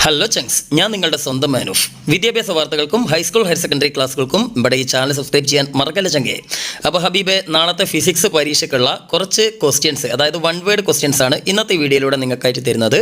Hello ചങ്സ്, ഞാൻ നിങ്ങളുടെ സ്വന്തം മാനൂഫ്. വിദ്യാഭ്യാസ വാർത്തകൾക്കും ഹൈസ്കൂൾ ഹയർ സെക്കൻഡറി ക്ലാസ്സുകൾക്കും ഇവിടെ ഈ ചാനൽ സബ്സ്ക്രൈബ് ചെയ്യാൻ മറക്കല്ല ചങ്കേ. അപ്പോൾ ഹബീബെ, നാളത്തെ ഫിസിക്സ് പരീക്ഷയ്ക്കുള്ള കുറച്ച് ക്വസ്റ്റ്യൻസ്, അതായത് വൺ വേർഡ് ക്വസ്റ്റ്യൻസ് ആണ് ഇന്നത്തെ വീഡിയോയിലൂടെ നിങ്ങൾക്കായിട്ട് തരുന്നത്.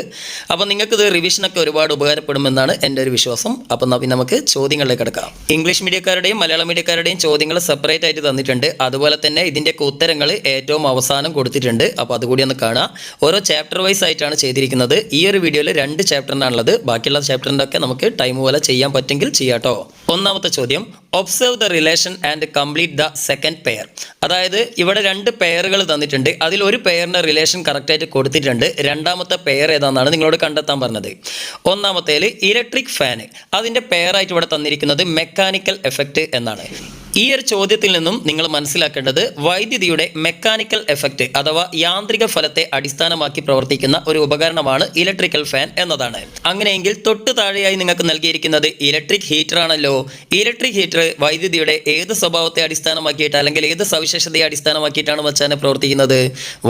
അപ്പോൾ നിങ്ങൾക്കിത് റിവിഷനൊക്കെ ഒരുപാട് ഉപകാരപ്പെടുമെന്നാണ് എൻ്റെ ഒരു വിശ്വാസം. അപ്പോൾ നമുക്ക് ചോദ്യങ്ങളിലേക്ക് കിടക്കാം. ഇംഗ്ലീഷ് മീഡിയക്കാരുടെയും മലയാളം മീഡിയക്കാരുടെയും ചോദ്യങ്ങൾ സെപ്പറേറ്റ് ആയിട്ട് തന്നിട്ടുണ്ട്. അതുപോലെ തന്നെ ഇതിൻ്റെയൊക്കെ ഉത്തരങ്ങൾ ഏറ്റവും അവസാനം കൊടുത്തിട്ടുണ്ട്. അപ്പോൾ അതുകൂടി ഒന്ന് കാണാം. ഓരോ ചാപ്റ്റർ വൈസ് ആയിട്ടാണ് ചെയ്തിരിക്കുന്നത്. ഈ ഒരു വീഡിയോയിൽ 2 ചാപ്റ്ററിനാണുള്ളത്. ബാക്കിയുള്ള ചാപ്റ്ററിൻ്റെ ഒക്കെ നമുക്ക് ടൈം പോലെ ചെയ്യാൻ പറ്റുമെങ്കിൽ ചെയ്യാട്ടോ. ഒന്നാമത്തെ ചോദ്യം, observe the relation and complete the second pair. അതായത് ഇവിടെ 2 പെയറുകൾ തന്നിട്ടുണ്ട്. അതിൽ ഒരു പെയറിൻ്റെ റിലേഷൻ കറക്റ്റായിട്ട് കൊടുത്തിട്ടുണ്ട്. രണ്ടാമത്തെ പെയർ ഏതാണെന്നാണ് നിങ്ങളോട് കണ്ടെത്താൻ പറഞ്ഞത്. ഒന്നാമത്തേൽ ഇലക്ട്രിക് ഫാന്, അതിൻ്റെ പെയറായിട്ട് ഇവിടെ തന്നിരിക്കുന്നത് മെക്കാനിക്കൽ എഫക്റ്റ് എന്നാണ്. ഈ ഒരു ചോദ്യത്തിൽ നിന്നും നിങ്ങൾ മനസ്സിലാക്കേണ്ടത് വൈദ്യുതിയുടെ മെക്കാനിക്കൽ എഫക്റ്റ് അഥവാ യാന്ത്രിക ഫലത്തെ അടിസ്ഥാനമാക്കി പ്രവർത്തിക്കുന്ന ഒരു ഉപകരണമാണ് ഇലക്ട്രിക്കൽ ഫാൻ എന്നതാണ്. അങ്ങനെയെങ്കിൽ തൊട്ട് താഴെയായി നിങ്ങൾക്ക് നൽകിയിരിക്കുന്നത് ഇലക്ട്രിക് ഹീറ്റർ ആണല്ലോ. ഇലക്ട്രിക് ഹീറ്റർ വൈദ്യുതിയുടെ ഏത് സ്വഭാവത്തെ അടിസ്ഥാനമാക്കിയിട്ട് അല്ലെങ്കിൽ ഏത് സവിശേഷതയെ അടിസ്ഥാനമാക്കിയിട്ടാണ് വച്ചാണ് പ്രവർത്തിക്കുന്നത്?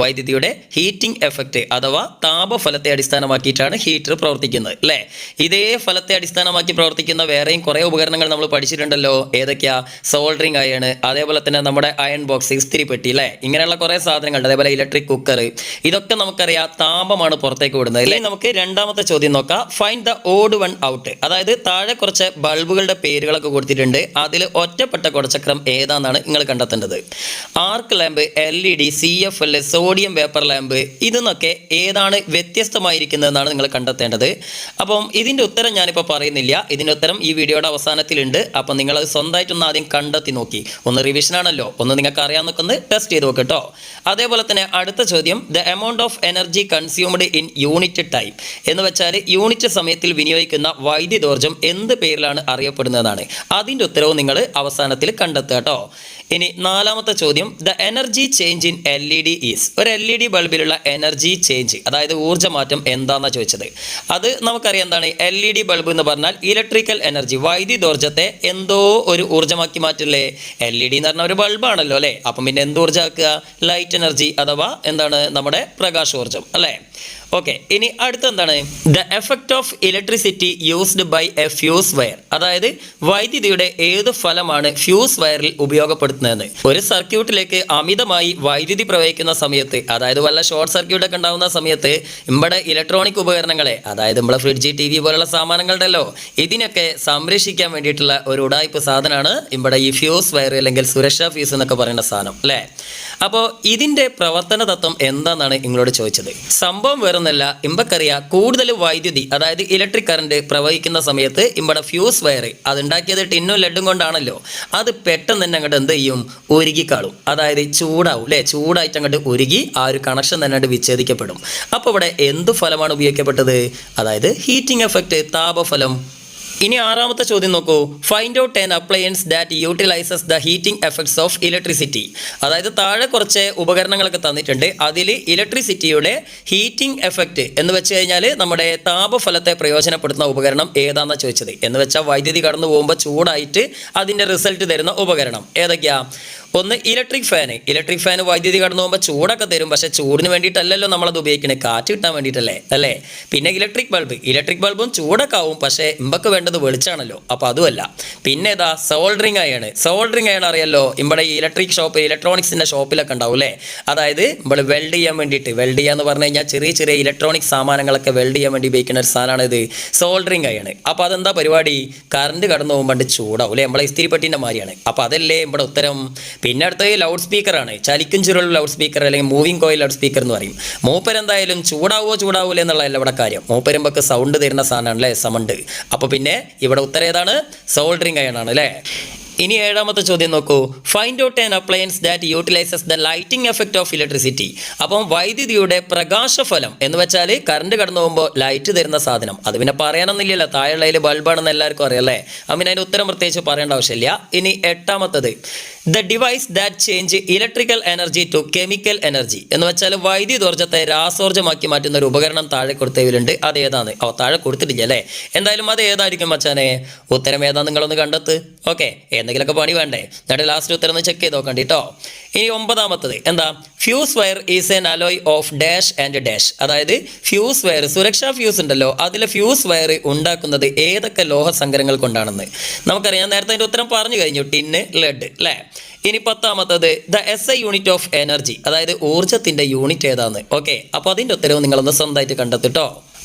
വൈദ്യുതിയുടെ ഹീറ്റിംഗ് എഫക്റ്റ് അഥവാ താപഫലത്തെ അടിസ്ഥാനമാക്കിയിട്ടാണ് ഹീറ്റർ പ്രവർത്തിക്കുന്നത്, അല്ലേ? ഇതേ ഫലത്തെ അടിസ്ഥാനമാക്കി പ്രവർത്തിക്കുന്ന വേറെയും കുറേ ഉപകരണങ്ങൾ നമ്മൾ പഠിച്ചിട്ടുണ്ടല്ലോ. ഏതൊക്കെയാ? സോൾഡറിങ് അയൺ, അതേപോലെ തന്നെ നമ്മുടെ അയൺ ബോക്സ്, ഇസ്തിരി പെട്ടി, അല്ലേ? ഇങ്ങനെയുള്ള കുറേ സാധനങ്ങളുണ്ട്. അതേപോലെ ഇലക്ട്രിക് കുക്കർ, ഇതൊക്കെ നമുക്കറിയാം താപമാണ് പുറത്തേക്ക് വിടുന്നത്, അല്ലേ? നമുക്ക് രണ്ടാമത്തെ ചോദ്യം നോക്കാം. Find the odd one out. അതായത് താഴെ കുറച്ച് ബൾബുകളുടെ പേരുകളൊക്കെ കൊടുത്തിട്ടുണ്ട്. അതിൽ ഒറ്റപ്പെട്ട കുടച്ചക്രം ഏതാണെന്നാണ് നിങ്ങൾ കണ്ടെത്തേണ്ടത്. Arc lamp, LED, CFL, sodium vapour lamp, ഇതെന്നൊക്കെ ഏതാണ് വ്യത്യസ്തമായിരിക്കുന്നതെന്നാണ് നിങ്ങൾ കണ്ടെത്തേണ്ടത്. അപ്പം ഇതിൻ്റെ ഉത്തരം ഞാനിപ്പോൾ പറയുന്നില്ല. ഇതിൻ്റെ ഉത്തരം ഈ വീഡിയോയുടെ അവസാനത്തിലുണ്ട്. അപ്പം നിങ്ങളത് സ്വന്തമായിട്ടൊന്ന് ആദ്യം കണ്ടെത്തി നോക്കി. ഒന്ന് റിവിഷൻ ആണല്ലോ, ഒന്ന് നിങ്ങൾക്ക് അറിയാവുന്നൊക്കെ ഒന്ന് ടെസ്റ്റ് ചെയ്ത് നോക്കട്ടോ. അതേപോലെ തന്നെ അടുത്ത ചോദ്യം, the amount of energy consumed in unit time എന്ന് വെച്ചാൽ യൂണിറ്റ് സമയത്തിൽ വിനിയോഗിക്കുന്ന വൈദ്യുതോർജ്ജം എന്ത് പേരിലാണ് അറിയപ്പെടുന്നതാണ്. അതിൻ്റെ ഉത്തരവും നിങ്ങൾ അവസാനത്തിൽ കണ്ടെത്തുക കേട്ടോ. ഇനി നാലാമത്തെ ചോദ്യം, the energy change in LED is. ഒരു LED ബൾബിലുള്ള എനർജി ചേഞ്ച്, അതായത് ഊർജ്ജമാറ്റം എന്താണെന്നാണ് ചോദിച്ചത്. അത് നമുക്കറിയാം എന്താണ്. LED ബൾബ് എന്ന് പറഞ്ഞാൽ ഇലക്ട്രിക്കൽ എനർജി, വൈദ്യുതോർജ്ജത്തെ എന്തോ ഒരു ഊർജ്ജമാക്കി മാറ്റില്ലേ. LED എന്ന് പറഞ്ഞാൽ ഒരു ബൾബാണല്ലോ, അല്ലേ? അപ്പം പിന്നെ എന്ത് ഊർജ്ജമാക്കുക? ലൈറ്റ് എനർജി അഥവാ എന്താണ്? നമ്മുടെ പ്രകാശോർജ്ജം, അല്ലേ? ഓക്കെ. ഇനി അടുത്ത എന്താണ്? The effect of electricity used by a fuse wire. അതായത് വൈദ്യുതിയുടെ ഏത് ഫലമാണ് ഫ്യൂസ് വയറിൽ ഉപയോഗപ്പെടുത്തുന്നതെന്ന്. ഒരു സർക്യൂട്ടിലേക്ക് അമിതമായി വൈദ്യുതി പ്രവഹിക്കുന്ന സമയത്ത്, അതായത് വല്ല ഷോർട്ട് സർക്യൂട്ട് ഒക്കെ ഉണ്ടാകുന്ന സമയത്ത് ഇവിടെ ഇലക്ട്രോണിക് ഉപകരണങ്ങളെ, അതായത് നമ്മളെ ഫ്രിഡ്ജ്, TV പോലുള്ള സാമാനങ്ങളുണ്ടല്ലോ, ഇതിനൊക്കെ സംരക്ഷിക്കാൻ വേണ്ടിയിട്ടുള്ള ഒരു ഉടായ്പ സാധനമാണ് ഇവിടെ ഈ ഫ്യൂസ് വയർ അല്ലെങ്കിൽ സുരക്ഷാ ഫ്യൂസ് എന്നൊക്കെ പറയുന്ന സാധനം, അല്ലേ? അപ്പോൾ ഇതിൻ്റെ പ്രവർത്തന തത്വം എന്താണെന്നാണ് നിങ്ങളോട് ചോദിച്ചത്. സംഭവം വേറൊന്നല്ല, ഇമ്പക്കറിയാം കൂടുതൽ വൈദ്യുതി, അതായത് ഇലക്ട്രിക് കറണ്ട് പ്രവഹിക്കുന്ന സമയത്ത് ഇവിടെ ഫ്യൂസ് വയർ അതുണ്ടാക്കിയത് ടിന്നും ലെഡും കൊണ്ടാണല്ലോ. അത് പെട്ടെന്ന് തന്നെ അങ്ങോട്ട് എന്ത് ചെയ്യും? ഉരുകിക്കാളും. അതായത് ചൂടാവും, അല്ലേ? ചൂടായിട്ട് അങ്ങോട്ട് ഉരുകി ആ ഒരു കണക്ഷൻ തന്നെ അങ്ങോട്ട് വിച്ഛേദിക്കപ്പെടും. അപ്പോൾ ഇവിടെ എന്ത് ഫലമാണ് ഉപയോഗിക്കപ്പെട്ടത്? അതായത് ഹീറ്റിംഗ് എഫക്റ്റ്, താപഫലം. ഇനി ആറാമത്തെ ചോദ്യം നോക്കൂ. Find out an appliance that utilises the heating effects of electricity. അതായത് താഴെ കുറച്ച് ഉപകരണങ്ങളൊക്കെ തന്നിട്ടുണ്ട്. അതിൽ ഇലക്ട്രിസിറ്റിയുടെ ഹീറ്റിംഗ് എഫക്റ്റ് എന്ന് വെച്ച് കഴിഞ്ഞാൽ നമ്മുടെ താപഫലത്തെ പ്രയോജനപ്പെടുത്തുന്ന ഉപകരണം ഏതാണെന്നാണ് ചോദിച്ചത്. എന്ന് വെച്ചാൽ വൈദ്യുതി കടന്നു പോകുമ്പോൾ ചൂടായിട്ട് അതിൻ്റെ റിസൾട്ട് തരുന്ന ഉപകരണം ഏതൊക്കെയാ? ഒന്ന് ഇലക്ട്രിക് ഫാന്. ഇലക്ട്രിക് ഫാന് വൈദ്യുതി കടന്നു പോകുമ്പോൾ ചൂടൊക്കെ തരും. പക്ഷേ ചൂടിന് വേണ്ടിയിട്ടല്ലല്ലോ നമ്മളത് ഉപയോഗിക്കണേ, കാറ്റ് കിട്ടാൻ വേണ്ടിയിട്ടല്ലേ, അല്ലേ? പിന്നെ ഇലക്ട്രിക് ബൾബ്. ഇലക്ട്രിക് ബൾബും ചൂടൊക്കെ ആവും, പക്ഷേ ഇമ്പക്ക് വേണ്ടത് വെളിച്ചാണല്ലോ. അപ്പോൾ അതുമല്ല. പിന്നെ ഏതാ? Soldering iron. സോൾഡറിങ് അയൺ അറിയാലോ, ഇവിടെ ഇലക്ട്രിക് ഷോപ്പ്, ഇലക്ട്രോണിക്സിൻ്റെ ഷോപ്പിലൊക്കെ ഉണ്ടാവും, അല്ലേ? അതായത് നമ്മൾ വെൽഡ് ചെയ്യാൻ വേണ്ടിയിട്ട്, വെൽഡ് ചെയ്യാന്ന് പറഞ്ഞു കഴിഞ്ഞാൽ ചെറിയ ചെറിയ ഇലക്ട്രോണിക് സാമാനങ്ങളൊക്കെ വെൽഡ് ചെയ്യാൻ വേണ്ടി ഉപയോഗിക്കുന്ന ഒരു സാധനമാണ് ഇത് സോൾഡറിങ് അയൺ. അപ്പോൾ അതെന്താ പരിപാടി? കറണ്ട് കടന്നു പോകുമ്പോൾ ചൂടാവും, അല്ലേ? നമ്മളെ ഇസ്തിരിപ്പെട്ടിൻ്റെ മാതിരിയാണ്. അപ്പോൾ അതല്ലേ ഇവിടെ ഉത്തരം. പിന്നെ അടുത്തത് ലൗഡ് സ്പീക്കറാണ്. ചലിക്കും ചുരുൾ ലൗഡ് സ്പീക്കർ അല്ലെങ്കിൽ മൂവിങ് കോയിൽ ലൗഡ് സ്പീക്കർ എന്ന് പറയും. മൂപ്പരെന്തായാലും ചൂടാവൂലേ എന്നുള്ളതല്ല ഇവിടെ കാര്യം. മൂപ്പരുമ്പൊക്കെ സൗണ്ട് തരുന്ന സാധനമാണ്, അല്ലേ? സൗണ്ട്. അപ്പോൾ പിന്നെ ഇവിടെ ഉത്തരം ഏതാണ്? സോൾഡറിങ് അയൺ ആണ്, അല്ലേ? ഇനി ഏഴാമത്തെ ചോദ്യം നോക്കൂ. Find out an appliance that utilises the lighting effect of electricity. അപ്പം വൈദ്യുതിയുടെ പ്രകാശഫലം എന്ന് വെച്ചാൽ കറണ്ട് കടന്നു പോകുമ്പോൾ ലൈറ്റ് തരുന്ന സാധനം. അത് പിന്നെ പറയാനൊന്നുമില്ലല്ലോ, താഴെയുള്ളതിൽ ബൾബാണെന്ന് എല്ലാവർക്കും അറിയാം, അല്ലേ? അപ്പം അതിന് ഉത്തരം പ്രത്യേകിച്ച് പറയേണ്ട ആവശ്യമില്ല. ഇനി എട്ടാമത്തത്, the device that change electrical energy to chemical energy എന്ന് വെച്ചാൽ വൈദ്യുതോർജ്ജത്തെ രാസോർജ്ജമാക്കി മാറ്റുന്ന ഒരു ഉപകരണം താഴെ കൊടുത്തതിലുണ്ട്. അത് ഏതാണ്? താഴെ കൊടുത്തിട്ടില്ല, അല്ലേ? എന്തായാലും അത് ഏതായിരിക്കും മച്ചാനെ? ഉത്തരം ഏതാ? നിങ്ങളൊന്ന് കണ്ടെത്ത്. ഓക്കെ, എന്തെങ്കിലുമൊക്കെ പണി വേണ്ടേ? എന്നിട്ട് ലാസ്റ്റ് ഉത്തരം ഒന്ന് ചെക്ക് ചെയ്ത് നോക്കണ്ട കേട്ടോ. ഇനി 9ാമത്തത് എന്താ? Fuse wire is N alloy of dash and dash. അതായത് ഫ്യൂസ് വയർ, സുരക്ഷാ ഫ്യൂസ് ഉണ്ടല്ലോ, അതിലെ ഫ്യൂസ് വയർ ഉണ്ടാക്കുന്നത് ഏതൊക്കെ ലോഹസങ്കരങ്ങൾ കൊണ്ടാണെന്ന് നമുക്കറിയാം. നേരത്തെ അതിൻ്റെ ഉത്തരം പറഞ്ഞു കഴിഞ്ഞു, ടിന്ന്, ലെഡ് അല്ലേ. ഇനി 10ാമത്തത് the SI unit of energy, അതായത് ഊർജ്ജത്തിൻ്റെ യൂണിറ്റ് ഏതാന്ന്. ഓക്കെ, അപ്പോൾ അതിൻ്റെ ഉത്തരവ് നിങ്ങളൊന്ന് സ്വന്തമായിട്ട് കണ്ടെത്തിട്ടോ.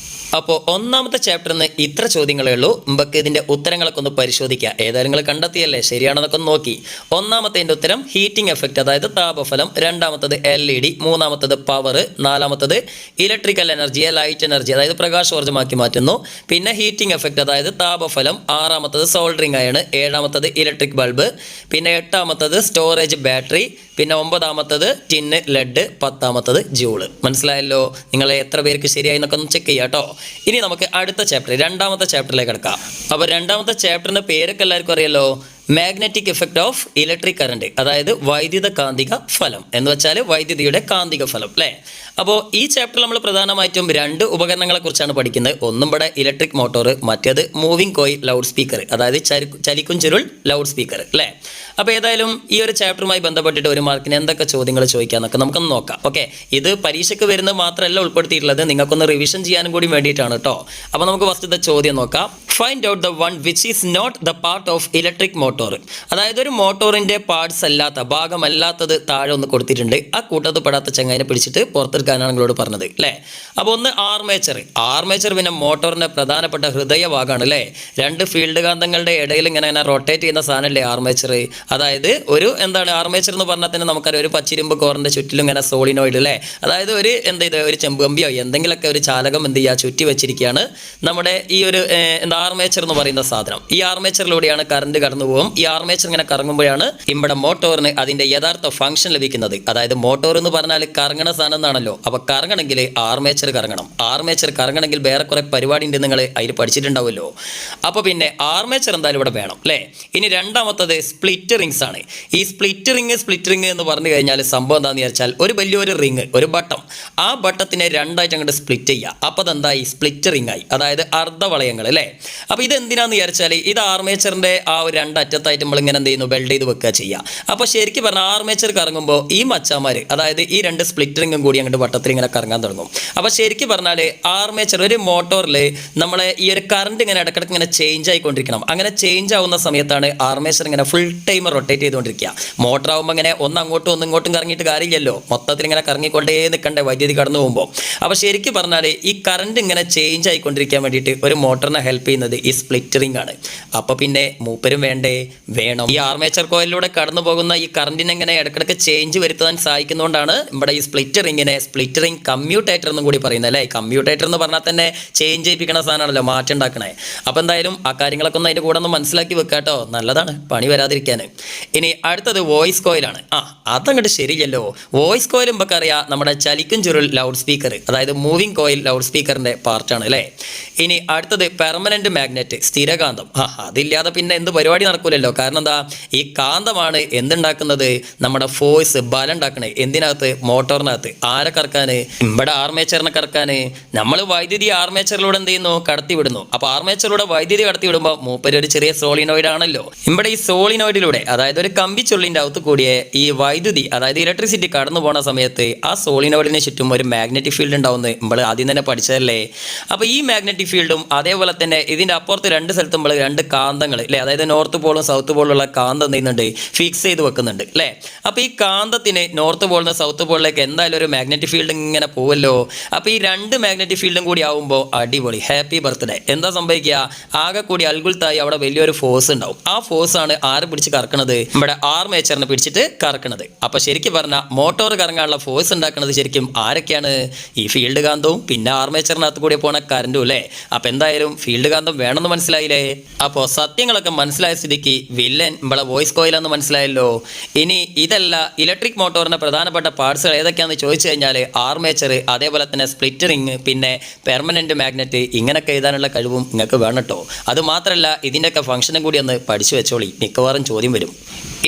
അപ്പോൾ 1ാമത്തെ ചാപ്റ്ററിന് ഇത്ര ചോദ്യങ്ങളേ ഉള്ളൂ. നമുക്ക് ഇതിൻ്റെ ഉത്തരങ്ങളൊക്കെ ഒന്ന് പരിശോധിക്കാം. ഏതായാലും നിങ്ങൾ കണ്ടെത്തിയല്ലേ, ശരിയാണെന്നൊക്കെ ഒന്ന് നോക്കി. 1ാമത്തേൻ്റെ ഉത്തരം ഹീറ്റിംഗ് എഫക്റ്റ്, അതായത് താപഫലം. 2ാമത്തത് LED. 3ാമത്തത് പവർ. 4ാമത്തത് ഇലക്ട്രിക്കൽ എനർജിയെ ലൈറ്റ് എനർജി, അതായത് പ്രകാശോർജ്ജമാക്കി മാറ്റുന്നു. പിന്നെ ഹീറ്റിംഗ് എഫക്റ്റ്, അതായത് താപഫലം. 6ാമത്തത് സോൾഡറിങ് അയൺ. 7ാമത്തത് ഇലക്ട്രിക് ബൾബ്. പിന്നെ 8ാമത്തത് സ്റ്റോറേജ് ബാറ്ററി. പിന്നെ 9ാമത്തത് ടിന്ന്, ലെഡ്. 10ാമത്തത് ജൂള്. മനസ്സിലായല്ലോ? നിങ്ങളെ എത്ര പേർക്ക് ശരിയായി എന്നൊക്കെ ഒന്ന് ചെക്ക് ചെയ്യാം കേട്ടോ. ഇനി നമുക്ക് അടുത്ത ചാപ്റ്റർ, 2ാമത്തെ ചാപ്റ്ററിലേക്ക് കിടക്കാം. അപ്പോൾ 2ാമത്തെ ചാപ്റ്ററിന്റെ പേരൊക്കെ എല്ലാവർക്കും അറിയാലോ, magnetic effect of electric current, അതായത് വൈദ്യുത കാന്തിക ഫലം എന്ന് വെച്ചാൽ വൈദ്യുതിയുടെ കാന്തിക ഫലം അല്ലേ. അപ്പോൾ ഈ ചാപ്റ്ററിൽ നമ്മൾ പ്രധാനമായിട്ടും 2 ഉപകരണങ്ങളെ കുറിച്ചാണ് പഠിക്കുന്നത്. ഒന്നും ഇവിടെ ഇലക്ട്രിക് മോട്ടോർ, മറ്റേത് മൂവിംഗ് കോയിൽ ലൗഡ് സ്പീക്കർ, അതായത് ചലിക്കും ചുരുൾ ലൗഡ് സ്പീക്കർ അല്ലേ. അപ്പോൾ ഏതായാലും ഈ ഒരു ചാപ്റ്ററുമായി ബന്ധപ്പെട്ടിട്ട് 1 മാർക്കിന് എന്തൊക്കെ ചോദ്യങ്ങൾ ചോദിക്കാമെന്നൊക്കെ നമുക്കൊന്ന് നോക്കാം. ഓക്കെ, ഇത് പരീക്ഷയ്ക്ക് വരുന്നത് മാത്രമല്ല ഉൾപ്പെടുത്തിയിട്ടുള്ളത്, നിങ്ങൾക്കൊന്ന് റിവിഷൻ ചെയ്യാനും കൂടി വേണ്ടിയിട്ടാണ് കേട്ടോ. അപ്പോൾ നമുക്ക് ഫസ്റ്റത്തെ ചോദ്യം നോക്കാം. Find out the one which is not the part of electric motor. അതായത് ഒരു മോട്ടോറിന്റെ പാർട്സ് അല്ലാത്ത, ഭാഗമല്ലാത്തത് താഴെ ഒന്ന് കൊടുത്തിട്ടുണ്ട്. ആ കൂട്ടത്തിൽ പെടാത്ത ചങ്ങായിനെ പിടിച്ചിട്ട് പുറത്തെടുക്കാനാണ് നിങ്ങളോട് പറഞ്ഞത് അല്ലേ. അപ്പോൾ ഒന്ന് ആർമേച്ചർ. ആർമേച്ചർ പിന്നെ മോട്ടോറിന്റെ പ്രധാനപ്പെട്ട ഹൃദയഭാഗമാണ് അല്ലേ. 2 ഫീൽഡ് കാന്തങ്ങളുടെ ഇടയിൽ ഇങ്ങനെ റൊട്ടേറ്റ് ചെയ്യുന്ന സാധനമല്ലേ ആർമേച്ചർ. അതായത് ഒരു എന്താണ് ആർമേച്ചർ എന്ന് പറഞ്ഞാൽ തന്നെ നമുക്കറിയാം, ഒരു പച്ചിരുമ്പ് കോറിന്റെ ചുറ്റിലും ഇങ്ങനെ സോളിനോയിഡ് അല്ലേ. അതായത് ഒരു ഒരു ചെമ്പുകമ്പിയോ എന്തെങ്കിലുമൊക്കെ ഒരു ചാലകം എന്ത് ചെയ്യുക, ചുറ്റി വെച്ചിരിക്കുകയാണ് നമ്മുടെ ഈ ഒരു ആർമേച്ചർ എന്ന് പറയുന്ന സാധനം. ഈ ആർമേച്ചറിലൂടെയാണ് കറണ്ട് കടന്നു പോകും. ഈ ആർമേച്ചർ ഇങ്ങനെ കറങ്ങുമ്പോഴാണ് ഇവിടെ മോട്ടോറിന് അതിന്റെ യഥാർത്ഥ ഫംഗ്ഷൻ ലഭിക്കുന്നത്. അതായത് മോട്ടോർ എന്ന് പറഞ്ഞാൽ കറങ്ങണ സാധനം എന്നാണല്ലോ. അപ്പൊ കറങ്ങണമെങ്കിൽ ആർമേച്ചർ കറങ്ങണം. ആർമേച്ചർ കറങ്ങണമെങ്കിൽ വേറെ കുറെ പരിപാടി ഉണ്ട്, നിങ്ങൾ അതിൽ പഠിച്ചിട്ടുണ്ടാവുമല്ലോ. അപ്പൊ പിന്നെ ആർമേച്ചർ എന്തായാലും ഇവിടെ വേണം അല്ലേ. ഇനി 2ാമത്തത് സ്പ്ലിറ്റ് റിങ്സ് ആണ്. ഈ സ്പ്ലിറ്റ് റിങ് എന്ന് പറഞ്ഞു കഴിഞ്ഞാൽ സംഭവം എന്താണെന്ന് വിചാരിച്ചാൽ, ഒരു വലിയൊരു റിങ്, ഒരു ബട്ടം, ആ ബട്ടത്തിനെ 2ആയിട്ട് അങ്ങോട്ട് സ്പ്ലിറ്റ് ചെയ്യുക. അപ്പോൾ അതെന്തായി, സ്പ്ലിറ്റ് റിംഗ് ആയി. അതായത് അർദ്ധവളയങ്ങൾ അല്ലേ. അപ്പോൾ ഇത് എന്തിനാന്ന് വിചാരിച്ചാൽ, ഇത് ആർമേച്ചറിന്റെ ആ ഒരു 2 അറ്റത്തായിട്ട് നമ്മൾ ഇങ്ങനെ എന്ത് ചെയ്യുന്നു, വെൽഡ് ചെയ്ത് വെക്കുക ചെയ്യുക. അപ്പോൾ ശരിക്കും പറഞ്ഞാൽ ആർമേച്ചർ കറങ്ങുമ്പോൾ ഈ മച്ചാമാർ, അതായത് ഈ 2 സ്പ്ലിറ്റ് റിങ്ങും കൂടി അങ്ങോട്ട് വട്ടത്തിൽ ഇങ്ങനെ കറങ്ങാൻ തുടങ്ങും. അപ്പോൾ ശരിക്കും പറഞ്ഞാൽ ആർമേച്ചർ, ഒരു മോട്ടോറിൽ നമ്മളെ ഈ ഒരു കറണ്ട് ഇങ്ങനെ ഇടയ്ക്കിടയ്ക്ക് ഇങ്ങനെ ചേഞ്ച് ആയിക്കൊണ്ടിരിക്കണം. അങ്ങനെ ചേഞ്ച് ആവുന്ന സമയത്താണ് ആർമേച്ചർ ഇങ്ങനെ ഫുൾ ടൈം റൊട്ടേറ്റ് ചെയ്തുകൊണ്ടിരിക്കുക. മോട്ടർ ആകുമ്പോൾ ഇങ്ങനെ ഒന്ന് അങ്ങോട്ടും ഒന്ന് ഇങ്ങോട്ടും കറങ്ങിയിട്ട് കാര്യമില്ലല്ലോ, മൊത്തത്തിൽ ഇങ്ങനെ കറങ്ങിക്കൊണ്ടേ നിൽക്കണ്ടേ വൈദ്യുതി കടന്നു പോകുമ്പോൾ. അപ്പോൾ ശരിക്കും പറഞ്ഞാൽ ഈ കറണ്ട് ഇങ്ങനെ ചേഞ്ച് ആയിക്കൊണ്ടിരിക്കാൻ വേണ്ടിയിട്ട് ഒരു മോട്ടറിനെ ഹെൽപ്പ് ചെയ്യുന്നത് ഈ സ്പ്ലിറ്റ് റിംഗ് ആണ്. അപ്പോൾ പിന്നെ മൂപ്പരും വേണം. ഈ ആർമേച്ചർ കോയിലൂടെ കടന്നു പോകുന്ന ഈ കറണ്ടിനെ ഇങ്ങനെ ഇടയ്ക്കിടയ്ക്ക് ചേഞ്ച് വരുത്താൻ സഹായിക്കുന്നതുകൊണ്ടാണ് ഇവിടെ ഈ സ്പ്ലിറ്റ് റിങ്ങിനെ സ്പ്ലിറ്റ് റിംഗ് കമ്മ്യൂട്ടേറ്റർ എന്നും കൂടി പറയുന്നത് അല്ലേ. കമ്മ്യൂട്ടേറ്റർ എന്ന് പറഞ്ഞാൽ തന്നെ ചേഞ്ച് ചെയ്യിപ്പിക്കുന്ന സാധനമാണല്ലോ, മാറ്റം ഉണ്ടാക്കണേ. അപ്പോൾ എന്തായാലും ആ കാര്യങ്ങളൊക്കെ ഒന്ന് അതിൻ്റെ കൂടെ ഒന്ന് മനസ്സിലാക്കി വെക്കുക കേട്ടോ, നല്ലതാണ് പണി വരാതിരിക്കാൻ. ഇനി അടുത്തത് വോയിസ് കോയിലാണ്. അതങ്ങോട്ട് ശരിയല്ലോ. വോയിസ് കോയിൽ നമുക്ക് അറിയാം, നമ്മുടെ ചലിക്കും ചുരുൾ ലൗഡ് സ്പീക്കർ, അതായത് മൂവിംഗ് കോയിൽ ലൗഡ് സ്പീക്കറിന്റെ പാർട്ടാണ് അല്ലേ. ഇനി അടുത്തത് പെർമനന്റ് മാഗ്നറ്റ്, സ്ഥിരകാന്തം. അതില്ലാതെ പിന്നെ എന്ത് പരിപാടി നടക്കൂലല്ലോ. കാരണം എന്താ, ഈ കാന്തമാണ് എന്തുണ്ടാക്കുന്നത്, നമ്മുടെ ഫോഴ്സ്, ബലം ഉണ്ടാക്കണേ. എന്തിനകത്ത്, മോട്ടോറിനകത്ത്. ആരെ കറക്കാന്, ഇവിടെ ആർമേച്ചറിനെ കറക്കാന്. നമ്മൾ വൈദ്യുതി ആർമേച്ചറിലൂടെ എന്ത് ചെയ്യുന്നു, കടത്തി വിടുന്നു. അപ്പൊ ആർമേച്ചറിലൂടെ വൈദ്യുതി കടത്തി വിടുമ്പോൾ മൂപ്പര് ഒരു ചെറിയ സോളിനോയിഡ് ആണല്ലോ. ഇവിടെ ഈ സോളിനോയിഡിലൂടെ, അതായത് ഒരു കമ്പിച്ചുള്ളിന്റെ അകത്ത് കൂടിയ ഈ വൈദ്യുതി, അതായത് ഇലക്ട്രിസിറ്റി കടന്നു പോണ സമയത്ത് ആ സോളിനോയിഡിന് ചുറ്റും ഒരു മാഗ്നറ്റിക് ഫീൽഡ് ഉണ്ടാവുന്നത് നമ്മൾ ആദ്യം തന്നെ പഠിച്ചതല്ലേ. അപ്പോൾ ഈ മാഗ്നറ്റിക് ഫീൽഡും അതേപോലെ തന്നെ ഇതിന്റെ അപ്പുറത്ത് 2 സ്ഥലത്തും നമ്മൾ 2 കാന്തങ്ങൾ അല്ലേ, അതായത് നോർത്ത് പോളും സൗത്ത് പോളുള്ള കാന്തം എന്ത് ചെയ്യുന്നുണ്ട്, ഫിക്സ് ചെയ്ത് വെക്കുന്നുണ്ട് അല്ലേ. അപ്പോൾ ഈ കാന്തത്തിന് നോർത്ത് പോളിന് സൗത്ത് പോളിലേക്ക് എന്തായാലും ഒരു മാഗ്നറ്റിക് ഫീൽഡ് ഇങ്ങനെ പോവല്ലോ. അപ്പോൾ ഈ 2 മാഗ്നറ്റിക് ഫീൽഡും കൂടി ആവുമ്പോൾ അടിപൊളി, ഹാപ്പി ബർത്ത്ഡേ. എന്താ സംഭവിക്കുക, ആകെ കൂടി അൽഗുൽത്തായി അവിടെ വലിയൊരു ഫോഴ്സ് ഉണ്ടാവും. ആ ഫോഴ്സ് ആണ് ആരെ പിടിച്ച് കറക്കണത്, നമ്മുടെ ആർമേച്ചറിനെ പിടിച്ചിട്ട് കറക്കണത്. അപ്പോൾ ശരിക്കും പറഞ്ഞാൽ മോട്ടോർ കറങ്ങാനുള്ള ഫോഴ്സ് ഉണ്ടാക്കുന്നത് ശരിക്കും ആരൊക്കെയാണ്, ഈ ഫീൽഡ് കാന്തവും പിന്നെ ആർമേച്ചറിനകത്ത് കൂടി പോണ കറണ്ടും അല്ലേ. അപ്പോൾ എന്തായാലും ഫീൽഡ് കാന്തം വേണമെന്ന് മനസ്സിലായില്ലേ. അപ്പോൾ സത്യങ്ങളൊക്കെ മനസ്സിലായ സ്ഥിതിക്ക് വില്ലൻ നമ്മളെ വോയിസ് കോയിലെന്ന് മനസ്സിലായല്ലോ. ഇനി ഇതല്ല, ഇലക്ട്രിക് മോട്ടോറിന്റെ പ്രധാനപ്പെട്ട പാർട്സുകൾ ഏതൊക്കെയാണെന്ന് ചോദിച്ചു കഴിഞ്ഞാൽ ആർമേച്ചർ, അതേപോലെ തന്നെ സ്പ്ലിറ്റ് റിംഗ്, പിന്നെ പെർമനന്റ് മാഗ്നറ്റ്, ഇങ്ങനെയൊക്കെ എഴുതാനുള്ള കഴിവും നിങ്ങൾക്ക് വേണം കേട്ടോ. അത് മാത്രമല്ല ഇതിൻ്റെയൊക്കെ ഫംഗ്ഷനും കൂടി ഒന്ന് പഠിച്ചു വെച്ചോളി, മിക്കവാറും ചോദ്യം വരും.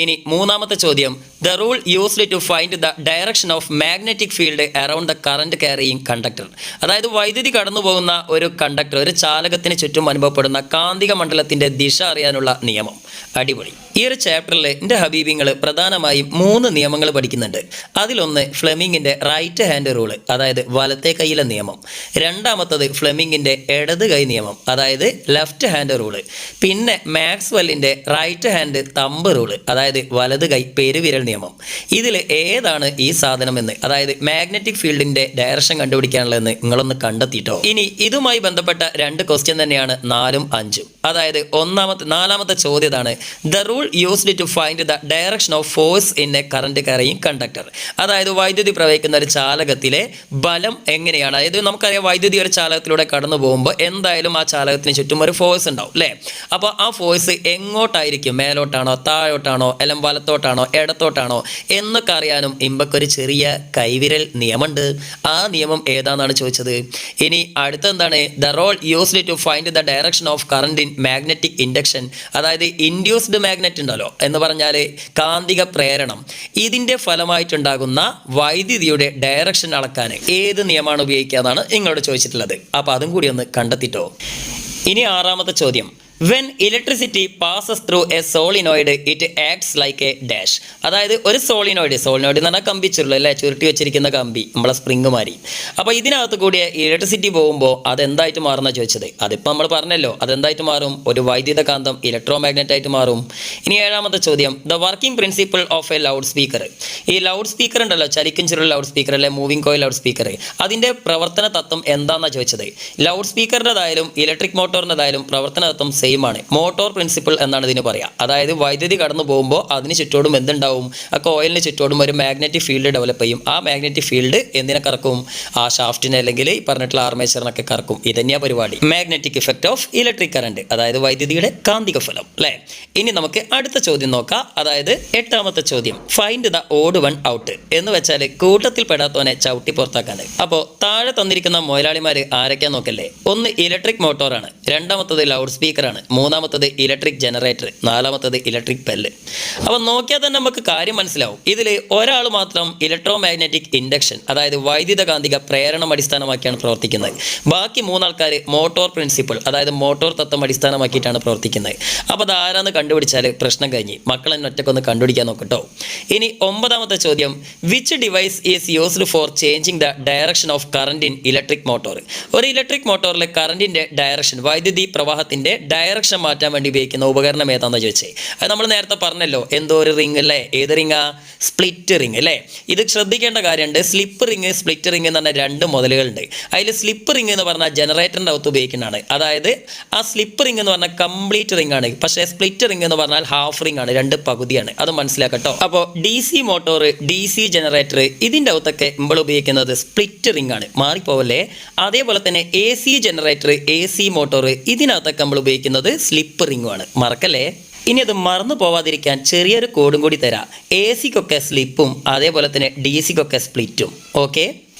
ഇനി 3ാമത്തെ ചോദ്യം, the rule used to find the direction of magnetic field around the current carrying conductor. അതായത് വൈദ്യുതി കടന്നു പോകുന്ന ഒരു കണ്ടക്ടർ, ഒരു ചാലകത്തിന് ചുറ്റും അനുഭവപ്പെടുന്ന കാന്തിക മണ്ഡലത്തിന്റെ ദിശ അറിയാനുള്ള നിയമം. അടിപൊളി. ഈ ഒരു ചാപ്റ്ററിൽ എൻ്റെ ഹബീബിങ്ങൾ പ്രധാനമായും 3 നിയമങ്ങൾ പഠിക്കുന്നുണ്ട്. അതിലൊന്ന് ഫ്ലെമിങ്ങിൻ്റെ റൈറ്റ് ഹാൻഡ് റൂള്, അതായത് വലത്തെ കൈയിലെ നിയമം. രണ്ടാമത്തത് ഫ്ലെമിങ്ങിൻ്റെ ഇടത് കൈ നിയമം, അതായത് ലെഫ്റ്റ് ഹാൻഡ് റൂള്. പിന്നെ മാക്സ്വെല്ലിൻ്റെ റൈറ്റ് ഹാൻഡ് തമ്പ് റൂള്, അതായത് വലത് കൈ പെരുവിരൽ നിയമം. ഇതിൽ ഏതാണ് ഈ സാധനം എന്ന്, അതായത് മാഗ്നറ്റിക് ഫീൽഡിൻ്റെ ഡയറക്ഷൻ കണ്ടുപിടിക്കാനുള്ളതെന്ന് നിങ്ങളൊന്ന് കണ്ടെത്തിയിട്ടോ. ഇനി ഇതുമായി ബന്ധപ്പെട്ട 2 ക്വസ്റ്റ്യൻ തന്നെയാണ് 4ഉം 5ഉം. അതായത് 4ാമത്തെ ചോദ്യമാണ് the rule used to find the direction of force in a current carrying conductor. അതായത് വൈദ്യുതി പ്രവഹിക്കുന്ന ഒരു ചാലകത്തിലെ ബലം എങ്ങനെയാണ്. അതായത് നമുക്കറിയാം വൈദ്യുതി ഒരു ചാലകത്തിലൂടെ കടന്നു പോകുമ്പോൾ എന്തായാലും ആ ചാലകത്തിന് ചുറ്റും ഒരു ഫോഴ്സ് ഉണ്ടാവും അല്ലേ. അപ്പോൾ ആ ഫോഴ്സ് എങ്ങോട്ടായിരിക്കും, മേലോട്ടാണോ താഴോട്ടാണോ അല്ലെങ്കിൽ വലത്തോട്ടാണോ ഇടത്തോട്ടാണോ എന്നൊക്കെ അറിയാനും ഇമ്പക്കൊരു ചെറിയ കൈവിരൽ നിയമമുണ്ട്. ആ നിയമം ഏതാണെന്നാണ് ചോദിച്ചത്. ഇനി അടുത്തെന്താണ് the rule used to find the direction of current in magnetic induction. അതായത് ഇൻഡ്യൂസ്ഡ് മാഗ്നറ്റ് ഉണ്ടല്ലോ എന്ന് പറഞ്ഞാൽ കാന്തിക പ്രേരണം. ഇതിൻ്റെ ഫലമായിട്ടുണ്ടാകുന്ന വൈദ്യുതിയുടെ ഡയറക്ഷൻ അളക്കാൻ ഏത് നിയമമാണ് ഉപയോഗിക്കുക എന്നാണ് നിങ്ങളോട് ചോദിച്ചിട്ടുള്ളത്. അപ്പോൾ അതും കൂടി ഒന്ന് കണ്ടെത്തിട്ടോ. ഇനി 6ാമത്തെ ചോദ്യം, when electricity passes through a solenoid it acts like a dash. അതായത് ഒരു സോളിനോയിഡ് എന്ന് പറഞ്ഞാൽ കമ്പി ചുരുൾ അല്ലേ, ചുരുട്ടി വെച്ചിരിക്കുന്ന കമ്പി, നമ്മളെ സ്പ്രിങ് മാറി. അപ്പോൾ ഇതിനകത്ത് കൂടിയ ഇലക്ട്രിസിറ്റി പോകുമ്പോൾ അതെന്തായിട്ട് മാറുന്ന ചോദിച്ചത്. അതിപ്പോൾ നമ്മൾ പറഞ്ഞല്ലോ, അതെന്തായിട്ട് മാറും, ഒരു വൈദ്യുത കാന്തം ഇലക്ട്രോ മാഗ്നറ്റ് ആയിട്ട് മാറും. ഇനി 7ാമത്തെ ചോദ്യം, the working principle of A loud speaker. ഈ ലൗഡ് സ്പീക്കർ ഉണ്ടല്ലോ, ചലിക്കും ചുരുൾ ലൗഡ് സ്പീക്കർ അല്ലെ, മൂവിംഗ് കോയിൽ ലൗഡ് സ്പീക്കർ, അതിൻ്റെ പ്രവർത്തന തത്വം എന്താണെന്നാണ് ചോദിച്ചത്. ലൗഡ് സ്പീക്കറിൻ്റെതായാലും ഇലക്ട്രിക് മോട്ടോറിൻ്റെതായാലും പ്രവർത്തന തത്വം സെയിം ആണ്. മോട്ടോർ പ്രിൻസിപ്പിൾ എന്നാണ് ഇതിന് പറയുക. അതായത് വൈദ്യുതി കടന്നു പോകുമ്പോൾ അതിന് ചുറ്റോടും എന്തുണ്ടാവും, ആ കോയിലിന് ചുറ്റോടും ഒരു മാഗ്നറ്റിക് ഫീൽഡ് ഡെവലപ്പ് ചെയ്യും. ആ മാഗ്നറ്റിക് ഫീൽഡ് എന്തിനെ കറക്കും, ആ ഷാഫ്റ്റിനെ അല്ലെങ്കിൽ ഈ പറഞ്ഞിട്ടുള്ള ആർമേച്ചറിനൊക്കെ കറക്കും. ഇതന്നെയാണ് പരിപാടി, magnetic effect of electric current, അതായത് വൈദ്യുതിയുടെ കാന്തിക ഫലം അല്ലേ. ഇനി നമുക്ക് അടുത്ത ചോദ്യം നോക്കാം. അതായത് 8ാമത്തെ ചോദ്യം, find the odd one out എന്ന് വെച്ചാൽ കൂട്ടത്തിൽ പെടാത്തവനെ ചവിട്ടി പുറത്താക്കാൻ. അപ്പോൾ താഴെ തന്നിരിക്കുന്ന മുതലാളിമാർ ആരൊക്കെയാ നോക്കല്ലേ. ഒന്ന് ഇലക്ട്രിക് മോട്ടോറാണ്, രണ്ടാമത്തത് ലൗഡ് സ്പീക്കറാണ്, 3ാമത്തത് ഇലക്ട്രിക് ജനറേറ്റർ, 4ാമത്തത് ഇലക്ട്രിക് പെല്ല്. അപ്പോൾ നോക്കിയാൽ തന്നെ നമുക്ക് കാര്യം മനസ്സിലാവും. ഇതിൽ ഒരാൾ മാത്രം ഇലക്ട്രോ മാഗ്നറ്റിക് ഇൻഡക്ഷൻ, അതായത് വൈദ്യുത കാന്തിക പ്രേരണം അടിസ്ഥാനമാക്കിയാണ് പ്രവർത്തിക്കുന്നത്. ബാക്കി 3 ആൾക്കാർ മോട്ടോർ പ്രിൻസിപ്പിൾ, അതായത് മോട്ടോർ തത്വം അടിസ്ഥാനമാക്കിയിട്ടാണ് പ്രവർത്തിക്കുന്നത്. അപ്പോൾ അത് ആരാന്ന് കണ്ടുപിടിച്ചാൽ പ്രശ്നം കഴിഞ്ഞ്. മക്കൾ തന്നെ ഒറ്റക്കൊന്ന് കണ്ടുപിടിക്കാൻ നോക്കട്ടോ. ഇനി 9ാമത്തെ ചോദ്യം, which device is used for changing the direction of current in electric motor. ഒരു ഇലക്ട്രിക് മോട്ടോറിലെ കറന്റിന്റെ ഡയറക്ഷൻ, വൈദ്യുതി പ്രവാഹത്തിന്റെ ഡയറക്ഷൻ മാറ്റാൻ വേണ്ടി ഉപയോഗിക്കുന്ന ഉപകരണം ഏതാണെന്ന് ചോദിച്ചേ. അത് നമ്മൾ നേരത്തെ പറഞ്ഞല്ലോ, എന്തോ ഒരു റിംഗ് അല്ലേ. ഏത് റിംഗാ, സ്പ്ലിറ്റ് റിംഗ് അല്ലേ. ഇത് ശ്രദ്ധിക്കേണ്ട കാര്യമുണ്ട്. സ്ലിപ്പ് റിംഗ്, സ്പ്ലിറ്റ് റിംഗ് എന്ന് പറഞ്ഞാൽ 2 മുതലുകളുണ്ട്. അതിൽ സ്ലിപ്പ് റിംഗ് എന്ന് പറഞ്ഞാൽ ജനറേറ്ററിൻ്റെ അകത്ത് ഉപയോഗിക്കുന്നതാണ്. അതായത് ആ സ്ലിപ്പ് റിംഗ് എന്ന് പറഞ്ഞാൽ കംപ്ലീറ്റ് റിംഗ് ആണ്. പക്ഷേ സ്പ്ലിറ്റ് റിംഗ് എന്ന് പറഞ്ഞാൽ ഹാഫ് റിംഗ് ആണ്, 2 പകുതിയാണ്. അത് മനസ്സിലാക്കട്ടോ. അപ്പോൾ DC മോട്ടോർ, DC ജനറേറ്റർ, ഇതിൻ്റെ അകത്തൊക്കെ നമ്മൾ ഉപയോഗിക്കുന്നത് സ്പ്ലിറ്റ് റിംഗ് ആണ്, മാറിപ്പോവല്ലേ. അതേപോലെ തന്നെ AC ജനറേറ്റർ, AC മോട്ടോർ, ഇതിനകത്തൊക്കെ നമ്മൾ ഉപയോഗിക്കുന്നത് സ്ലിപ്പ് റിംഗുമാണ്, മറക്കല്ലേ. ഇനി അത് മറന്നു പോവാതിരിക്കാൻ ചെറിയൊരു കോഡും കൂടി തരാം. AC-ക്കൊക്കെ സ്ലിപ്പും അതേപോലെ തന്നെ DC-ക്കൊക്കെ സ്പ്ലിറ്റും. ഓക്കെ.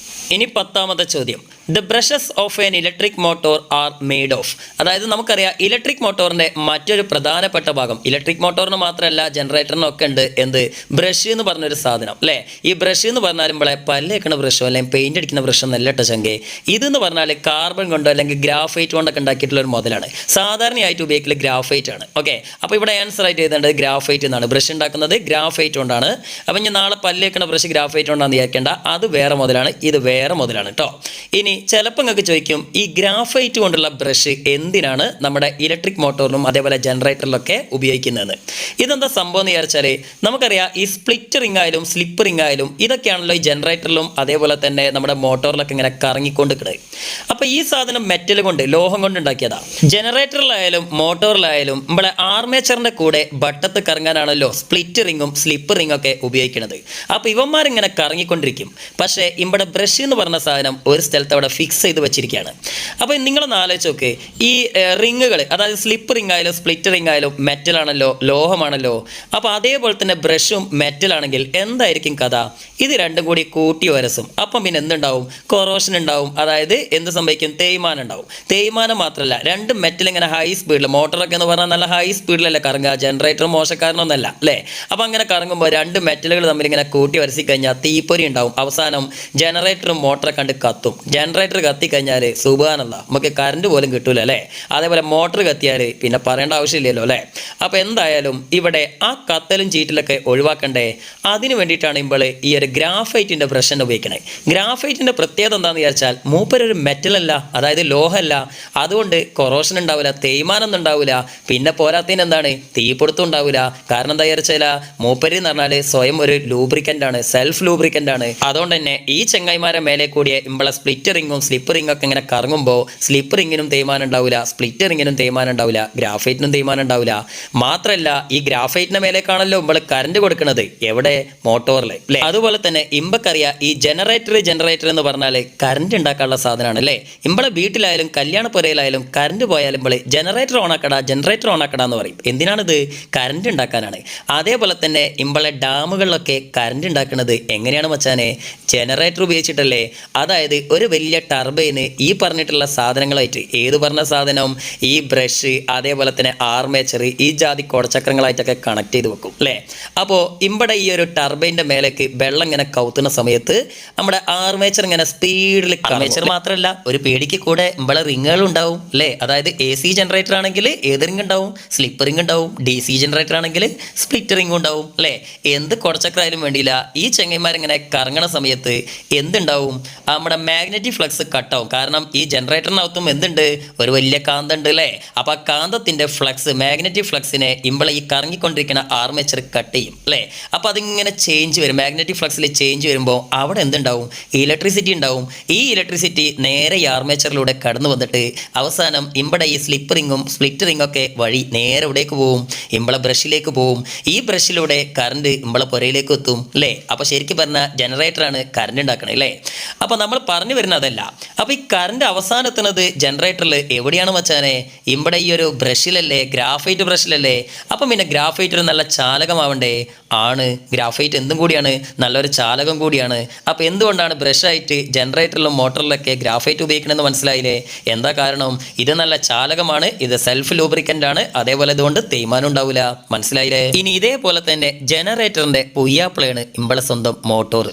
ഇനി 10ാമത്തെ ചോദ്യം, the brushes of N electric motor are made of. അതായത് നമുക്കറിയാം ഇലക്ട്രിക് മോട്ടോറിൻ്റെ മറ്റൊരു പ്രധാനപ്പെട്ട ഭാഗം, ഇലക്ട്രിക് മോട്ടോറിന് മാത്രമല്ല ജനറേറ്ററിനൊക്കെ ഉണ്ട് എന്ത്, ബ്രഷ് എന്ന് പറഞ്ഞൊരു സാധനം അല്ലേ. ഈ ബ്രഷ് എന്ന് പറഞ്ഞാൽ നമ്മളെ പല്ലേക്കണ ബ്രഷോ അല്ലെങ്കിൽ പെയിൻ്റ് അടിക്കുന്ന ബ്രഷോ നല്ല ചങ്കേ. ഇതെന്ന് പറഞ്ഞാൽ കാർബൺ കൊണ്ടോ അല്ലെങ്കിൽ ഗ്രാഫൈറ്റ് കൊണ്ടൊക്കെ ഉണ്ടാക്കിയിട്ടുള്ള ഒരു മുതലാണ്. സാധാരണയായിട്ട് ഉപയോഗിക്കൽ ഗ്രാഫൈറ്റ് ആണ്. ഓക്കെ. അപ്പോൾ ഇവിടെ ആൻസർ ആയിട്ട് എഴുതേണ്ടത് ഗ്രാഫൈറ്റ് എന്നാണ്. ബ്രഷ് ഉണ്ടാക്കുന്നത് ഗ്രാഫൈറ്റ് കൊണ്ടാണ്. അപ്പം ഞാൻ നാളെ പല്ലേക്കണ ബ്രഷ് ഗ്രാഫൈറ്റ് കൊണ്ടാണെന്ന് വിചാരിക്കേണ്ട, അത് വേറെ മുതലാണ്, ഇത് വേറെ മുതലാണ് കേട്ടോ. ഇനി ചിലപ്പോൾ നിങ്ങൾക്ക് ചോദിക്കും, ഈ ഗ്രാഫൈറ്റ് കൊണ്ടുള്ള ബ്രഷ് എന്തിനാണ് നമ്മുടെ ഇലക്ട്രിക് മോട്ടോറിനും അതേപോലെ ജനറേറ്ററിലൊക്കെ ഉപയോഗിക്കുന്നതെന്ന്. ഇതെന്താ സംഭവം എന്ന് വിചാരിച്ചാൽ നമുക്കറിയാം ഈ സ്പ്ലിറ്റ് റിംഗ് ആയാലും സ്ലിപ്പ് റിംഗ് ആയാലും ഇതൊക്കെയാണല്ലോ ഈ ജനറേറ്ററിലും അതേപോലെ തന്നെ നമ്മുടെ മോട്ടോറിലൊക്കെ ഇങ്ങനെ കറങ്ങിക്കൊണ്ടിരിക്കുന്നത്. അപ്പോൾ ഈ സാധനം മെറ്റൽ കൊണ്ട്, ലോഹം കൊണ്ട് ഉണ്ടാക്കിയതാണ്. ജനറേറ്ററിലായാലും മോട്ടോറിലായാലും നമ്മളെ ആർമേച്ചറിൻ്റെ കൂടെ ബട്ടത്ത് കറങ്ങാനാണല്ലോ സ്പ്ലിറ്റ് റിംഗും സ്ലിപ്പ് റിംഗും ഒക്കെ ഉപയോഗിക്കുന്നത്. അപ്പോൾ ഇവന്മാരിങ്ങനെ കറങ്ങിക്കൊണ്ടിരിക്കും. പക്ഷേ ഇവിടെ ബ്രഷ് എന്ന് പറഞ്ഞ സാധനം ഒരു സ്ഥലത്ത് അവിടെ ഇവിടെ ഫിക്സ് ചെയ്ത് വെച്ചിരിക്കുകയാണ്. അപ്പോൾ നിങ്ങളൊന്ന് ആലോചിച്ച് നോക്ക്, ഈ റിങ്ങുകൾ, അതായത് സ്ലിപ്പ് റിംഗ് ആയാലും സ്പ്ലിറ്റ് റിംഗ് ആയാലും മെറ്റലാണല്ലോ, ലോഹമാണല്ലോ. അപ്പോൾ അതേപോലെ തന്നെ ബ്രഷും മെറ്റലാണെങ്കിൽ എന്തായിരിക്കും കഥ? ഇത് രണ്ടും കൂടി കൂട്ടി വരസും. അപ്പം പിന്നെ എന്തുണ്ടാവും? കൊറോഷൻ ഉണ്ടാവും. അതായത് എന്ത് സംഭവിക്കും? തേയ്മാനം ഉണ്ടാവും. തേയ്മാനം മാത്രമല്ല, രണ്ട് മെറ്റൽ ഇങ്ങനെ ഹൈ സ്പീഡിൽ, മോട്ടറൊക്കെ എന്ന് പറഞ്ഞാൽ നല്ല ഹൈ സ്പീഡിലല്ലേ കറങ്ങുക, ജനറേറ്റർ മോശക്കാരനൊന്നല്ല അല്ലേ? അപ്പോൾ അങ്ങനെ കറങ്ങുമ്പോൾ രണ്ട് മെറ്റലുകൾ തമ്മിൽ ഇങ്ങനെ കൂട്ടി വരಸಿ കഴിഞ്ഞാൽ തീപ്പൊരി ഉണ്ടാവും. അവസാനം ജനറേറ്ററും മോട്ടറെ കണ്ട് കത്തും. ജനറേറ്റർ കത്തിക്കഴിഞ്ഞാൽ സുബ്ഹാനല്ലാഹ് നമുക്ക് കറണ്ട് പോലും കിട്ടൂല അല്ലേ? അതേപോലെ മോട്ടർ കത്തിയാൽ പിന്നെ പറയേണ്ട ആവശ്യമില്ലല്ലോ അല്ലേ? അപ്പോൾ എന്തായാലും ഇവിടെ ആ കത്തലും ചീറ്റിലൊക്കെ ഒഴിവാക്കണ്ടേ? അതിന് വേണ്ടിയിട്ടാണ് ഇപ്പോൾ ഈ ഒരു ഗ്രാഫൈറ്റിൻ്റെ ബ്രഷ് തന്നെ ഉപയോഗിക്കണേ. ഗ്രാഫൈറ്റിൻ്റെ പ്രത്യേകത എന്താണെന്ന് വിചാരിച്ചാൽ മൂപ്പരൊരു മെറ്റലല്ല, അതായത് ലോഹമല്ല. അതുകൊണ്ട് കൊറോഷൻ ഉണ്ടാവില്ല, തേയ്മാനൊന്നും ഉണ്ടാവില്ല. പിന്നെ പോരാത്തതിന് എന്താണ്? തീപിടുത്തം ഉണ്ടാവില്ല. കാരണം എന്താ വിചാരിച്ചാൽ മൂപ്പര് എന്ന് പറഞ്ഞാൽ സ്വയം ഒരു ലൂബ്രിക്കൻ്റ് ആണ്, സെൽഫ് ലൂബ്രിക്കൻ്റ് ആണ്. അതുകൊണ്ട് തന്നെ ഈ ചെങ്ങായിമാരെ മേലെ കൂടിയ ഇമ്പളെ സ്പ്ലിറ്റ് റിങ്ങും സ്ലിപ്പ് റിംഗ് ഒക്കെ ഇങ്ങനെ കറങ്ങുമ്പോൾ സ്ലിപ്പ് റിങ്ങിനും തേയ്മാനം ഉണ്ടാവില്ല, സ്പ്ലിറ്റ് റിങ്ങിനും തേയ്മാനം ഉണ്ടാവില്ല, ഗ്രാഫൈറ്റിനും തേയ്മാനം ഉണ്ടാവില്ല. മാത്രമല്ല ഈ ഗ്രാഫൈറ്റിന്റെ മേലേക്കാണല്ലോ നമ്മൾ കറണ്ട് കൊടുക്കുന്നത്, എവിടെ? മോട്ടോറിൽ അല്ലേ? അതുപോലെ തന്നെ ഇമ്പക്കറിയാം, ഈ ജനറേറ്റർ എന്ന് പറഞ്ഞാൽ കറണ്ട് ഉണ്ടാക്കാനുള്ള സാധനമാണ് അല്ലേ? ഇമ്പളെ വീട്ടിലായാലും കല്യാണപ്പുരയിലായാലും കറണ്ട് പോയാലും ഇമ്പള് ജനറേറ്റർ ഓണാക്കടാ എന്ന് പറയും. എന്തിനാണിത്? കറണ്ട് ഉണ്ടാക്കാനാണ്. അതേപോലെ തന്നെ ഇമ്പളെ ഡാമുകളിലൊക്കെ കറണ്ട് ഉണ്ടാക്കുന്നത് എങ്ങനെയാണ് മച്ചാനെ? ജനറേറ്റർ ഉപയോഗിച്ചിട്ടല്ലേ? അതായത് ഒരു വലിയ ടർബൈന് ഈ പറഞ്ഞിട്ടുള്ള സാധനങ്ങളായിട്ട്, ഏത് പറഞ്ഞ സാധനം? ഈ ബ്രഷ്, അതേപോലെ തന്നെ ആർമേച്ചർ, ഈ ജാതി കുടച്ചക്രങ്ങളായിട്ടൊക്കെ കണക്ട് ചെയ്ത് വെക്കും അല്ലേ? അപ്പോൾ ഇവിടെ ഈ ഒരു ടർബൈൻ്റെ മേലേക്ക് വെള്ളം ഇങ്ങനെ കൗത്തുന്ന സമയത്ത് നമ്മുടെ ആർമേച്ചർ ഇങ്ങനെ സ്പീഡിൽ, ആർമേച്ചർ മാത്രമല്ല ഒരു പേടിക്ക് കൂടെ ഇവിടെ റിങ്ങുകളും ഉണ്ടാവും അല്ലേ? അതായത് AC ജനറേറ്റർ ആണെങ്കിൽ ഏത് റിംഗ് ഉണ്ടാവും? സ്ലിപ്പ് റിംഗ് ഉണ്ടാവും. DC ജനറേറ്റർ ആണെങ്കിൽ സ്പ്ലിറ്റ് റിംഗ് ഉണ്ടാവും അല്ലേ? എന്ത് കുടച്ചക്രായാലും വേണ്ടിയില്ല, ഈ ചെങ്ങന്മാരിങ്ങനെ കറങ്ങണ സമയത്ത് എന്തുണ്ടാവും? നമ്മുടെ മാഗ്നറ്റിക് ഫ്ലക്സ് കട്ടാവും. കാരണം ഈ ജനറേറ്ററിനകത്തും എന്തുണ്ട്? ഒരു വലിയ കാന്തം ഉണ്ട് അല്ലേ? അപ്പോൾ ആ കാന്തത്തിൻ്റെ ഫ്ലക്സ്, മാഗ്നറ്റിക് ഫ്ലക്സിനെ ഇമ്പളെ ഈ കറങ്ങിക്കൊണ്ടിരിക്കുന്ന ആർമേച്ചർ കട്ട് ചെയ്യും അല്ലേ? അപ്പോൾ അതിങ്ങനെ ചേഞ്ച് വരും. മാഗ്നറ്റിക് ഫ്ലക്സിൽ ചേഞ്ച് വരുമ്പോൾ അവിടെ എന്തുണ്ടാവും? ഇലക്ട്രിസിറ്റി ഉണ്ടാവും. ഈ ഇലക്ട്രിസിറ്റി നേരെ ഈ ആർമേച്ചറിലൂടെ കടന്നു വന്നിട്ട് അവസാനം ഇമ്പടെ ഈ സ്ലിപ്പ് റിങ്ങും സ്പ്ലിറ്റ് റിംഗ് ഒക്കെ വഴി നേരെ എവിടേക്ക് പോവും? ഇമ്പളെ ബ്രഷിലേക്ക് പോവും. ഈ ബ്രഷിലൂടെ കറണ്ട് ഇമ്പളെ പുരയിലേക്ക് എത്തും അല്ലേ? അപ്പോൾ ശരിക്കും പറഞ്ഞാൽ ജനറേറ്ററാണ് കറണ്ട് ഉണ്ടാക്കണത് അല്ലേ? അപ്പോൾ നമ്മൾ പറഞ്ഞു വരുന്നത് അതല്ല. അപ്പോൾ ഈ കറണ്ട് അവസാനം എത്തുന്നത് ജനറേറ്ററിൽ എവിടെയാണ് മച്ചാനെ? ഇവിടെ ഈ ഒരു ബ്രഷിലല്ലേ, ഗ്രാഫൈറ്റ് ബ്രഷിലല്ലേ? അപ്പം പിന്നെ ഗ്രാഫൈറ്റ് ഒരു നല്ല ചാലകമാവണ്ടേ? ആണ്. ഗ്രാഫൈറ്റ് എന്തും കൂടിയാണ്? നല്ലൊരു ചാലകം കൂടിയാണ്. അപ്പോൾ എന്തുകൊണ്ടാണ് ബ്രഷായിട്ട് ജനറേറ്ററിലും മോട്ടറിലൊക്കെ ഗ്രാഫൈറ്റ് ഉപയോഗിക്കണമെന്ന് മനസ്സിലായില്ലേ? എന്താ കാരണം? ഇത് നല്ല ചാലകമാണ്, ഇത് സെൽഫ് ലൂബ്രിക്കൻ്റ് ആണ്. അതേപോലെ ഇതുകൊണ്ട് തേയ്മാനം ഉണ്ടാവില്ല. മനസ്സിലായില്ലേ? ഇനി ഇതേപോലെ തന്നെ ജനറേറ്ററിൻ്റെ പുയ്യാപ്പിളയാണ് ഇമ്പളെ സ്വന്തം മോട്ടോർ.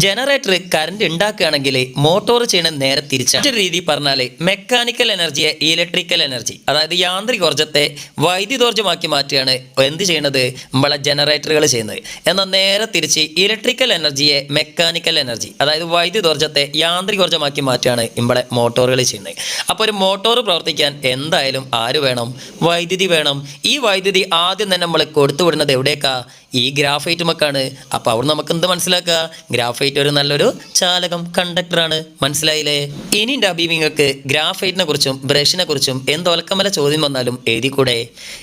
ജനറേറ്റർ കറണ്ട് ഉണ്ടാക്കുകയാണെങ്കിൽ മോട്ടോർ ചെയ്യണ നേരെ തിരിച്ചാണ്. മറ്റൊരു രീതി പറഞ്ഞാൽ മെക്കാനിക്കൽ എനർജിയെ ഇലക്ട്രിക്കൽ എനർജി, അതായത് യാന്ത്രികോർജ്ജത്തെ വൈദ്യുതോർജ്ജമാക്കി മാറ്റുകയാണ് എന്ത് ചെയ്യണത്? നമ്മളെ ജനറേറ്ററുകൾ ചെയ്യുന്നത്. എന്നാൽ നേരെ തിരിച്ച് ഇലക്ട്രിക്കൽ എനർജിയെ മെക്കാനിക്കൽ എനർജി, അതായത് വൈദ്യുതോർജ്ജത്തെ യാന്ത്രികോർജ്ജമാക്കി മാറ്റുകയാണ് നമ്മളെ മോട്ടോറുകൾ ചെയ്യുന്നത്. അപ്പോൾ ഒരു മോട്ടോർ പ്രവർത്തിക്കാൻ എന്തായാലും ആര് വേണം? വൈദ്യുതി വേണം. ഈ വൈദ്യുതി ആദ്യം തന്നെ നമ്മൾ കൊടുത്തുവിടുന്നത് എവിടേക്കാ? ഈ ഗ്രാഫൈറ്റുമൊക്കെയാണ്. അപ്പോൾ അവിടെ നമുക്ക് എന്ത് മനസ്സിലാക്കുക? ഗ്രാഫൈറ്റ് ഒരു നല്ലൊരു ചാലകം, കണ്ടക്ടറാണ്. മനസ്സിലായില്ലേ? ഇനി എൻ്റെ അഭിമുഖങ്ങൾക്ക് ഗ്രാഫൈറ്റിനെ കുറിച്ചും ബ്രഷിനെ കുറിച്ചും എന്തൊലക്കമല ചോദ്യം വന്നാലും എഴുതിക്കൂടെ?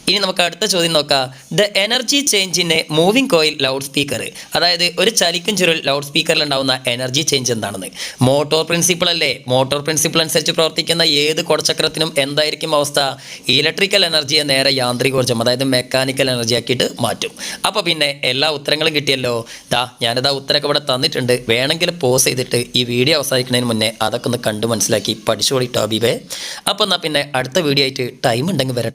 ഇനി നമുക്ക് അടുത്ത ചോദ്യം നോക്കാം. The energy change in A moving coil loud speaker, അതായത് ഒരു ചലിക്കും ചുരുൾ ലൗഡ് സ്പീക്കറിൽ ഉണ്ടാവുന്ന എനർജി ചേഞ്ച് എന്താണെന്ന്. മോട്ടോർ പ്രിൻസിപ്പിൾ അല്ലേ? മോട്ടോർ പ്രിൻസിപ്പിൾ അനുസരിച്ച് പ്രവർത്തിക്കുന്ന ഏത് കുടച്ചക്രത്തിനും എന്തായിരിക്കും അവസ്ഥ? ഇലക്ട്രിക്കൽ എനർജിയെ നേരെ യാന്ത്രികോർജ്ജം, അതായത് മെക്കാനിക്കൽ എനർജി ആക്കിയിട്ട് മാറ്റും. അപ്പോൾ പിന്നെ എല്ലാ ഉത്തരങ്ങളും കിട്ടിയല്ലോ. ഞാനിതാ ഉത്തരമൊക്കെ ഇവിടെ തന്നിട്ടുണ്ട്. വേണമെങ്കിൽ പോസ് ചെയ്തിട്ട് ഈ വീഡിയോ അവസാനിക്കുന്നതിന് മുന്നേ അതൊക്കെ ഒന്ന് കണ്ട് മനസ്സിലാക്കി പഠിച്ചു കൂടിയിട്ടോ ഹബീബേ. അപ്പോൾ എന്നാൽ പിന്നെ അടുത്ത വീഡിയോ ആയിട്ട് ടൈം ഉണ്ടെങ്കിൽ വരട്ടെ.